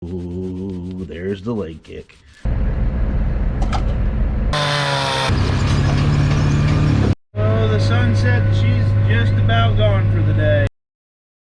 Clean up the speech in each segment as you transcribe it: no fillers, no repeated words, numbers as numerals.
Ooh, there's the leg kick. Oh, the sunset, she's just about gone for the day.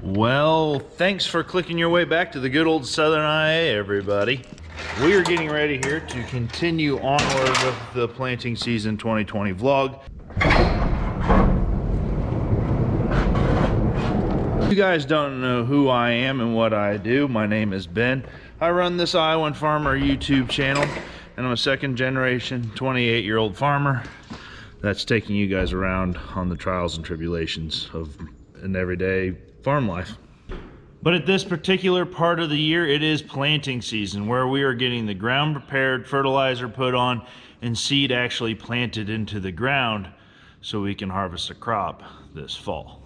Well, thanks for clicking your way back to the good old Southern IA, everybody. We are getting ready here to continue onward with the planting season 2020 vlog. If you guys don't know who I am and what I do, my name is Ben. I run this iowANFarmer YouTube channel, and I'm a second generation 28-year-old farmer that's taking you guys around on the trials and tribulations of an everyday farm life. But at this particular part of the year, it is planting season, where we are getting the ground prepared, fertilizer put on, and seed actually planted into the ground so we can harvest a crop this fall.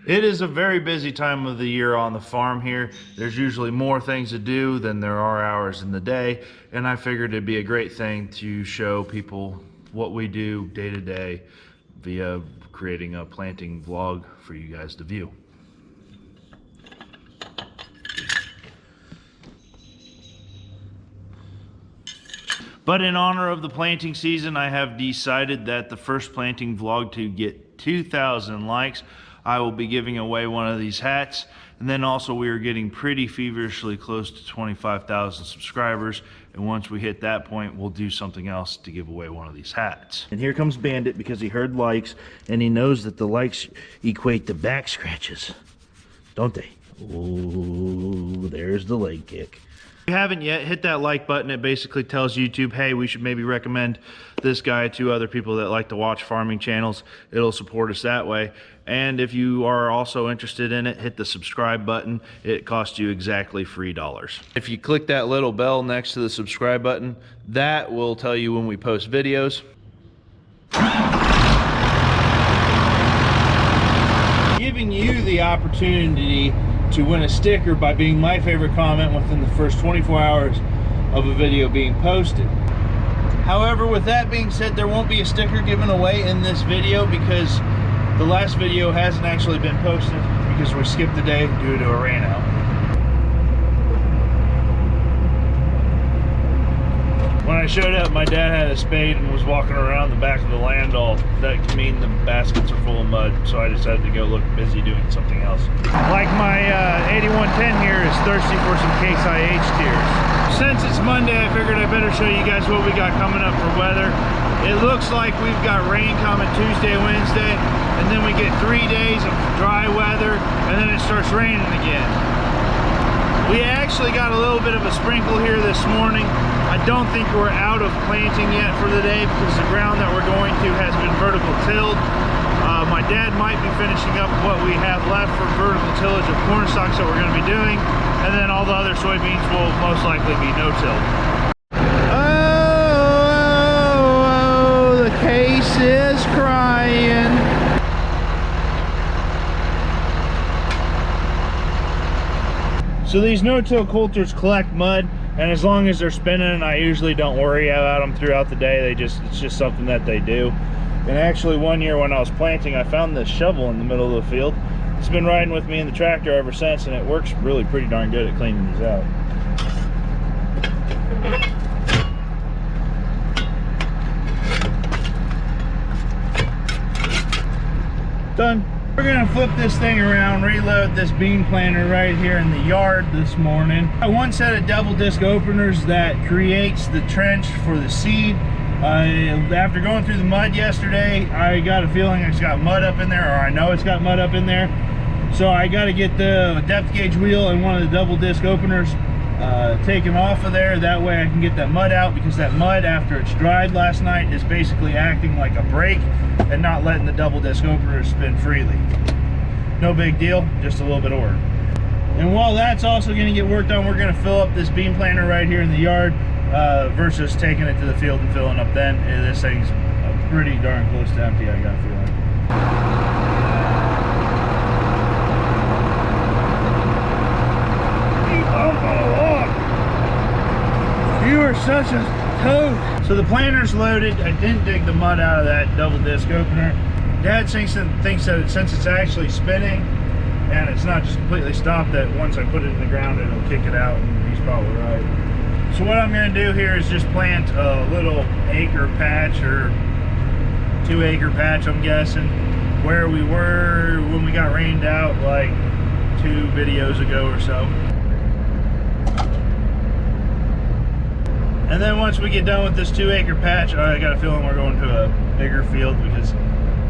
It is a very busy time of the year on the farm here. There's usually more things to do than there are hours in the day, and I figured it'd be a great thing to show people what we do day to day via creating a planting vlog for you guys to view. But in honor of the planting season, I have decided that the first planting vlog to get 2,000 likes, I will be giving away one of these hats. And then also we are getting pretty feverishly close to 25,000 subscribers. And once we hit that point, we'll do something else to give away one of these hats. And here comes Bandit because he heard likes and he knows that the likes equate to back scratches, don't they? Oh, there's the leg kick. If you haven't yet, hit that like button. It basically tells YouTube, hey, we should maybe recommend this guy to other people that like to watch farming channels. It'll support us that way. And if you are also interested in it, hit the subscribe button. It costs you exactly $3. If you click that little bell next to the subscribe button, that will tell you when we post videos. Giving you the opportunity to win a sticker by being my favorite comment within the first 24 hours of a video being posted. However, with that being said, there won't be a sticker given away in this video because the last video hasn't actually been posted because we skipped the day due to a rain out. When I showed up, my dad had a spade and was walking around the back of the land all. That can mean the baskets are full of mud, so I decided to go look busy doing something else. Like my 8110 here is thirsty for some Case IH tears. Since it's Monday, I figured I better show you guys what we got coming up for weather. It looks like we've got rain coming Tuesday, Wednesday, and then we get 3 days of dry weather, and then it starts raining again. We actually got a little bit of a sprinkle here this morning. I don't think we're out of planting yet for the day because the ground that we're going to has been vertical tilled. My dad might be finishing up what we have left for vertical tillage of corn stalks that we're going to be doing, and then all the other soybeans will most likely be no-tilled. Oh, the case is crying. So these no-till coulters collect mud, and as long as they're spinning, I usually don't worry about them throughout the day. It's just something that they do. And actually one year when I was planting, I found this shovel in the middle of the field. It's been riding with me in the tractor ever since, and it works really pretty darn good at cleaning these out. Done. We're gonna flip this thing around, reload this bean planter right here in the yard this morning. I have one set of double disc openers that creates the trench for the seed. After going through the mud yesterday, I got a feeling it's got mud up in there, or I know it's got mud up in there. So I got to get the depth gauge wheel and one of the double disc openers taken off of there. That way I can get that mud out, because that mud, after it's dried last night, is basically acting like a brake and not letting the double disc openers spin freely. No big deal, just a little bit of work. And while that's also going to get worked on, we're going to fill up this bean planter right here in the yard versus taking it to the field and filling up then. This thing's pretty darn close to empty, I got a feeling. You are such a toad. So the planter's loaded. I didn't dig the mud out of that double disc opener. Dad thinks that since it's actually spinning and it's not just completely stopped, that once I put it in the ground, it'll kick it out. And he's probably right. So what I'm going to do here is just plant a little acre patch, or 2 acre patch, I'm guessing, where we were when we got rained out like 2 videos ago or so. And then once we get done with this 2 acre patch, I got a feeling we're going to a bigger field, because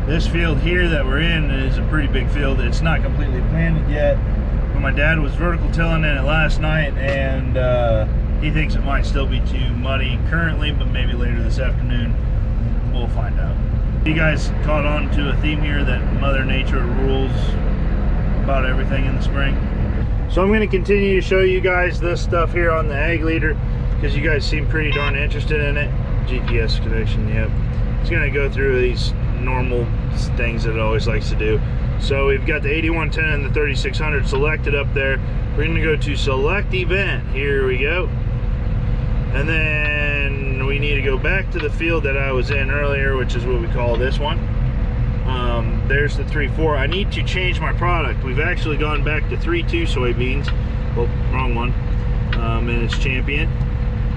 this field here that we're in is a pretty big field. It's not completely planted yet, but my dad was vertical tilling in it last night, and he thinks it might still be too muddy currently, but maybe later this afternoon we'll find out. You guys caught on to a theme here that Mother Nature rules about everything in the spring. So I'm going to continue to show you guys this stuff here on the ag leader, because you guys seem pretty darn interested in it. GPS connection, yep. It's going to go through these normal things that it always likes to do. So we've got the 8110 and the 3600 selected up there. We're going to go to select event. Here we go. And then we need to go back to the field that I was in earlier, which is what we call this one. There's the 3.4. I need to change my product. We've actually gone back to 3.2 soybeans. Well, wrong one. And it's Champion.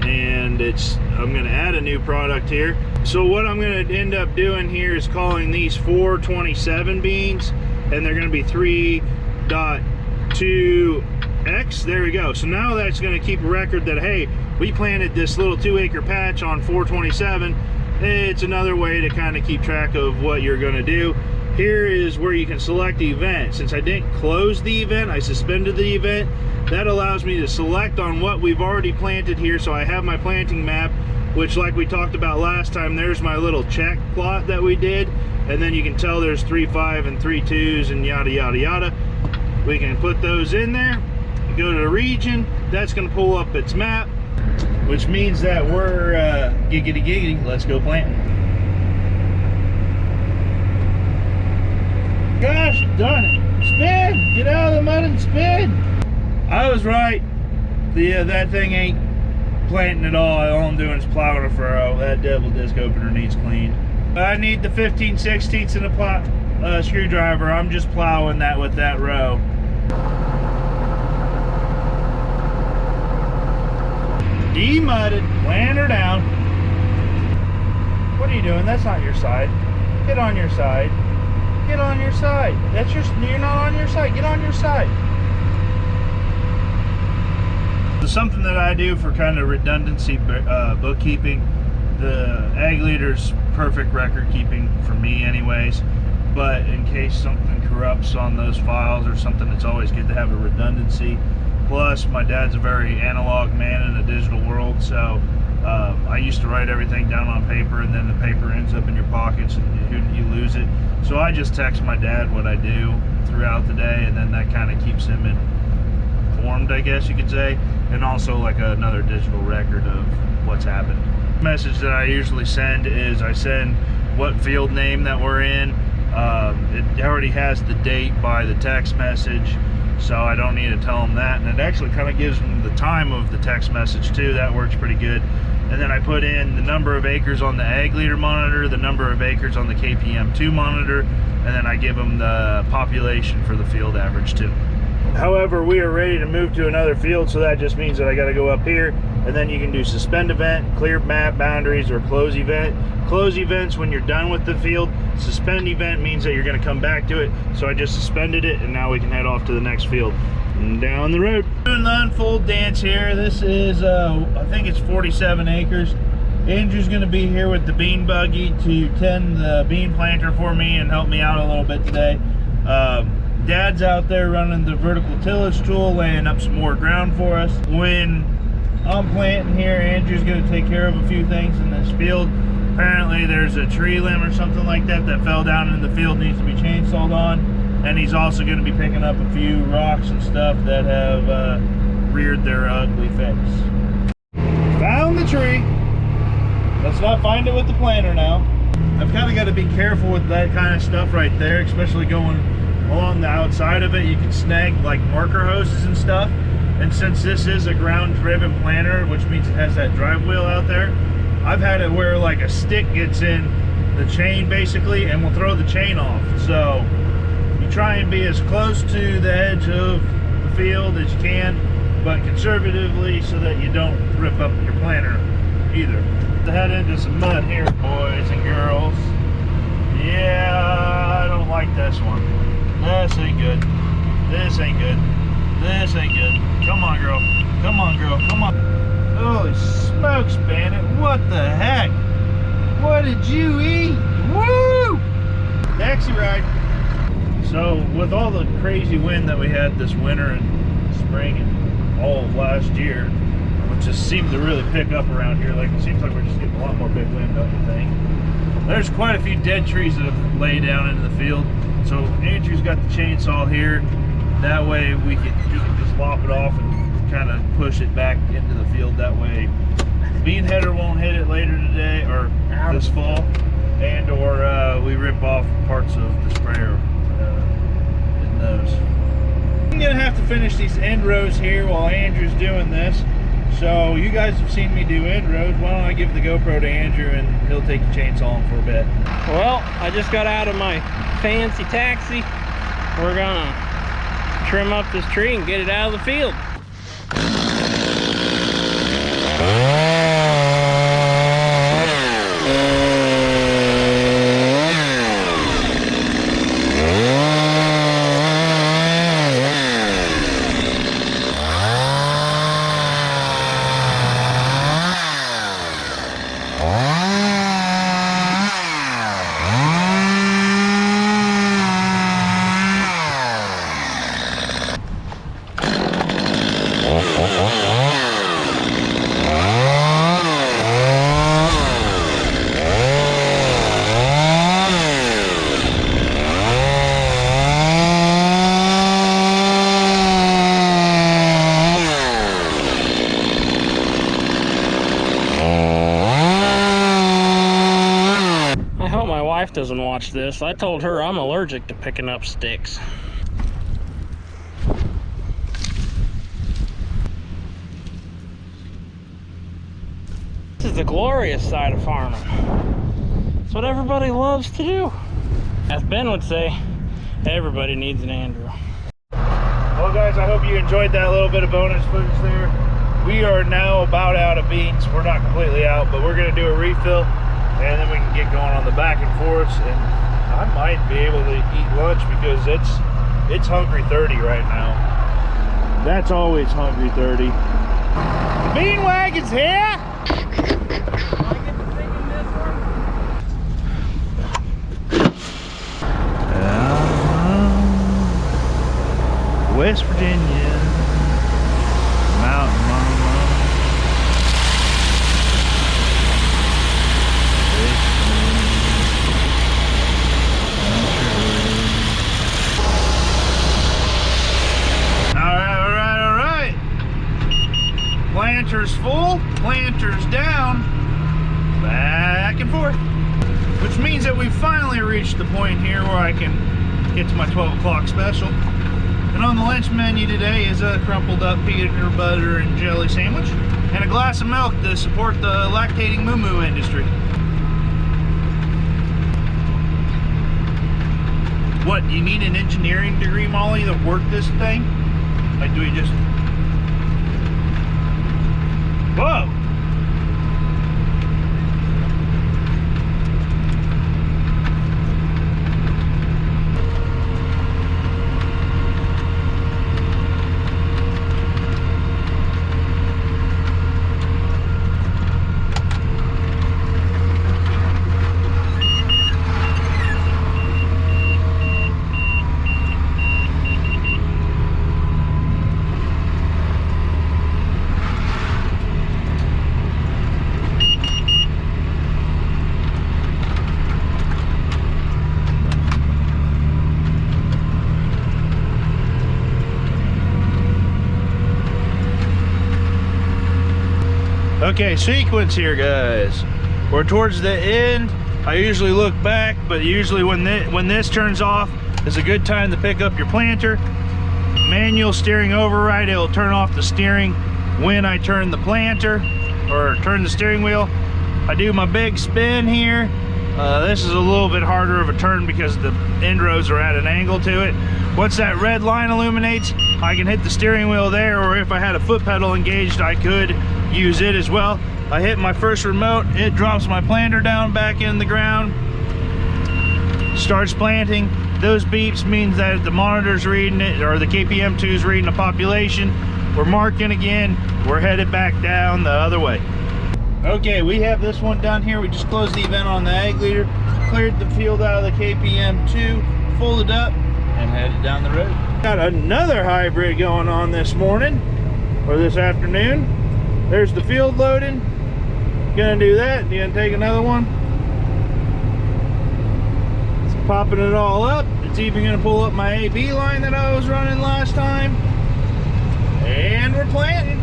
And I'm going to add a new product here. So what I'm going to end up doing here is calling these 427 beans, and they're going to be 3.2X. There we go. So now that's going to keep a record that, hey, we planted this little 2 acre patch on 427. It's another way to kind of keep track of what you're going to do. Here is where you can select the event. Since I didn't close the event, I suspended the event. That allows me to select on what we've already planted here. So I have my planting map, which, like we talked about last time, there's my little check plot that we did. And then you can tell there's 3.5 and 3.2s and yada, yada, yada. We can put those in there, go to the region. That's going to pull up its map, which means that we're giggity giggity, let's go planting. Gosh darn it, spin, get out of the mud and spin. I was right, that thing ain't planting at all I'm doing is plowing a furrow. That devil disc opener needs cleaned. I need the 15/16 and a screwdriver. I'm just plowing that with that row. Demudded, laying her down. What are you doing? That's not your side. Get on your side. Get on your side. You're not on your side. Get on your side. So something that I do for kind of redundancy bookkeeping, the ag leader's perfect record keeping for me anyways, but in case something corrupts on those files or something, it's always good to have a redundancy. Plus, my dad's a very analog man in a digital world, so I used to write everything down on paper, and then the paper ends up in your pockets and you lose it. So I just text my dad what I do throughout the day, and then that kind of keeps him informed, I guess you could say, and also like another digital record of what's happened. The message that I usually send is I send what field name that we're in. It already has the date by the text message, so I don't need to tell them that, and it actually kind of gives them the time of the text message too. That works pretty good. And then I put in the number of acres on the ag leader monitor, the number of acres on the KPM2 monitor, and then I give them the population for the field average too. However, we are ready to move to another field, so that just means that I got to go up here, and then you can do suspend event, clear map boundaries, or close event. Close events when you're done with the field. Suspend event means that you're going to come back to it. So I just suspended it, and now we can head off to the next field and down the road. Doing the unfold dance here. This is I think it's 47 acres. Andrew's going to be here with the bean buggy to tend the bean planter for me and help me out a little bit today. Dad's out there running the vertical tillage tool, laying up some more ground for us. When I'm planting here, Andrew's going to take care of a few things in this field. Apparently there's a tree limb or something like that fell down in the field, needs to be chainsawed on. And he's also going to be picking up a few rocks and stuff that have reared their ugly face. Found the tree. Let's not find it with the planter now. I've kind of got to be careful with that kind of stuff right there, especially going along the outside of it. You can snag like marker hoses and stuff. And since this is a ground driven planter, which means it has that drive wheel out there, I've had it where like a stick gets in the chain basically and will throw the chain off. So you try and be as close to the edge of the field as you can. but conservatively so that you don't rip up your planter either. To head into some mud here, boys and girls. Yeah, I don't like this one. This ain't good. This ain't good. This ain't good. Come on, girl. Come on, girl. Come on. Holy smokes, Bandit. What the heck? What did you eat? Woo! Taxi ride. So, with all the crazy wind that we had this winter and spring and all of last year, which just seemed to really pick up around here, like it seems like we're just getting a lot more big wind, don't you think? There's quite a few dead trees that have laid down into the field. So Andrew's got the chainsaw here. That way you can just lop it off and kind of push it back into the field. That way bean header won't hit it later today or this fall, and or we rip off parts of the sprayer in those. I'm gonna have to finish these end rows here while Andrew's doing this. So you guys have seen me do end rows. Why don't I give the GoPro to Andrew and he'll take the chainsaw on for a bit. Well, I just got out of my fancy taxi. We're gonna trim up this tree and get it out of the field. Doesn't watch this. I told her I'm allergic to picking up sticks. This is the glorious side of farming. It's what everybody loves to do. As Ben would say, everybody needs an Andrew. Well guys, I hope you enjoyed that little bit of bonus footage there. We are now about out of beans. We're not completely out, but we're going to do a refill. And then we can get going on the back and forths, and I might be able to eat lunch because it's hungry 30 right now. That's always hungry 30. The bean wagon's here. West Virginia, Mountain Mama. Planter's full, planter's down, back and forth. Which means that we've finally reached the point here where I can get to my 12 o'clock special. And on the lunch menu today is a crumpled up peanut butter and jelly sandwich and a glass of milk to support the lactating moo-moo industry. What, do you need an engineering degree, Molly, to work this thing? Like, do we just... Whoa! Okay, sequence here, guys. We're towards the end. I usually look back, but usually when this turns off, it's a good time to pick up your planter. Manual steering override, it'll turn off the steering when I turn the planter or turn the steering wheel. I do my big spin here. This is a little bit harder of a turn because the end rows are at an angle to it. Once that red line illuminates, I can hit the steering wheel there, or if I had a foot pedal engaged, I could use it as well. I hit my first remote, it drops my planter down back in the ground, starts planting. Those beeps means that the monitor's reading it, or the KPM2 is reading the population. We're marking again, we're headed back down the other way. Okay, we have this one done here. We just closed the event on the ag leader, cleared the field out of the KPM2, folded up, and headed down the road. Got another hybrid going on this morning, or this afternoon. There's the field loading. Gonna do that, gonna take another one. It's popping it all up. It's even gonna pull up my AB line that I was running last time. And we're planting.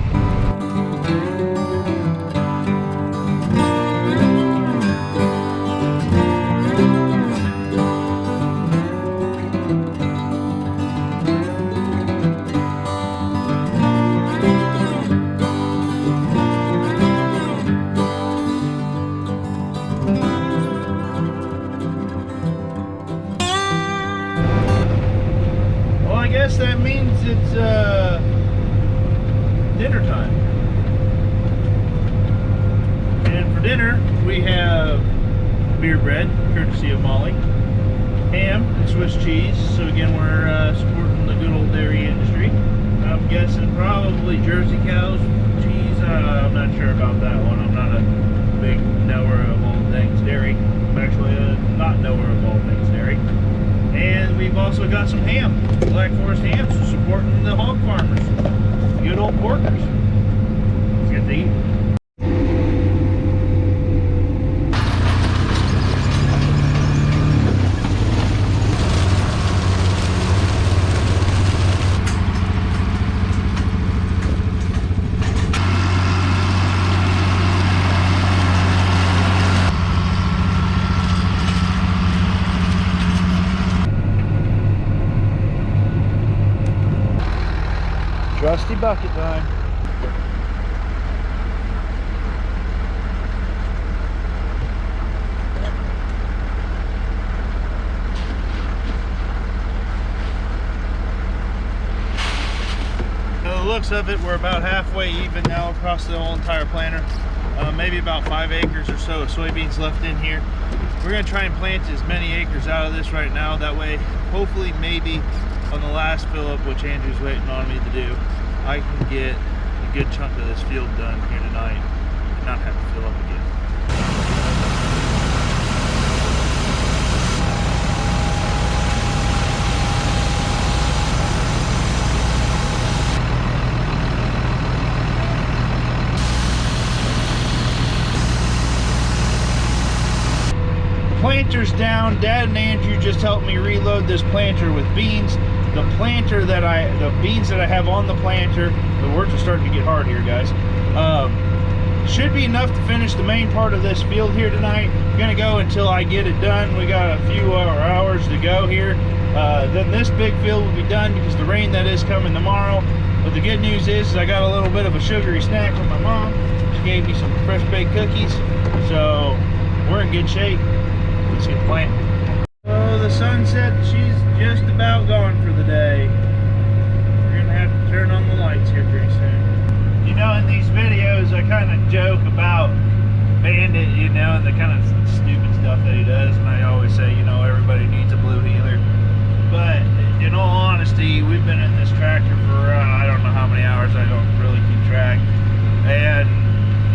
Well, I guess that means it's dinner time. And for dinner, we have beer bread, courtesy of Molly, ham and Swiss cheese. So again, we're supporting the good old dairy industry. I'm guessing probably Jersey cows cheese. I'm not sure about that one. I'm not a big knower of all things dairy. I'm actually a not knower of all things dairy. And we've also got some ham, Black Forest ham, so supporting the hog farmers, good old porkers. Let's get to eat. Trusty bucket time. By the looks of it, we're about halfway even now across the whole entire planter. Maybe about 5 acres or so of soybeans left in here. We're going to try and plant as many acres out of this right now. That way, hopefully, maybe on the last fill up, which Andrew's waiting on me to do, I can get a good chunk of this field done here tonight and not have to fill up again. Planter's down. Dad and Andrew just helped me reload this planter with beans. The beans that I have on the planter, the works are starting to get hard here, guys. Should be enough to finish the main part of this field here tonight. I'm gonna go until I get it done. We got a few hours to go here. Then this big field will be done because the rain that is coming tomorrow. But the good news is I got a little bit of a sugary snack from my mom. She gave me some fresh baked cookies, so we're in good shape. Let's get planting. Oh, the sunset, she's just about gone for the day. We're gonna have to turn on the lights here pretty soon. You know, in these videos, I kind of joke about Bandit, you know, and the kind of stupid stuff that he does. And I always say, you know, everybody needs a blue healer. But in all honesty, we've been in this tractor for, I don't know how many hours, I don't really keep track. And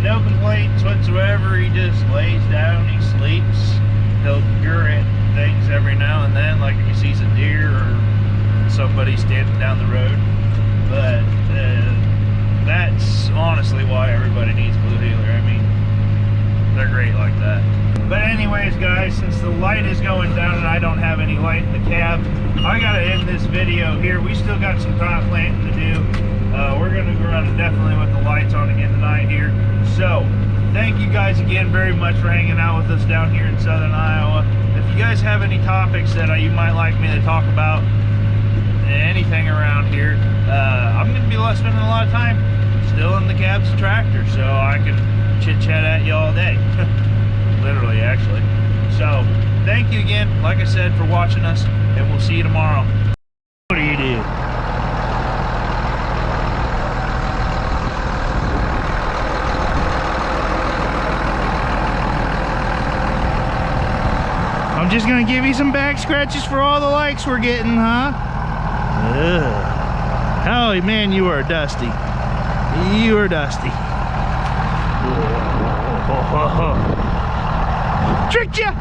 no complaints whatsoever. He just lays down, he sleeps. He'll gurret things every now and then, like if he sees a deer or somebody standing down the road. But that's honestly why everybody needs a blue healer. I mean, they're great like that. But anyways, guys, since the light is going down and I don't have any light in the cab, I gotta end this video here. We still got some time planting to do. We're gonna go around definitely with the lights on again tonight here. So thank you guys again very much for hanging out with us down here in southern Iowa. If you guys have any topics that you might like me to talk about, anything around here, I'm going to be spending a lot of time still in the cab's tractor, so I can chit chat at you all day. Literally, actually. So thank you again, like I said, for watching us, and we'll see you tomorrow. I'm just gonna give you some back scratches for all the likes we're getting, huh? Ugh. Oh man, you are dusty. You are dusty. Tricked ya!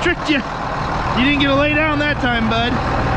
Tricked ya! You didn't get to lay down that time, bud.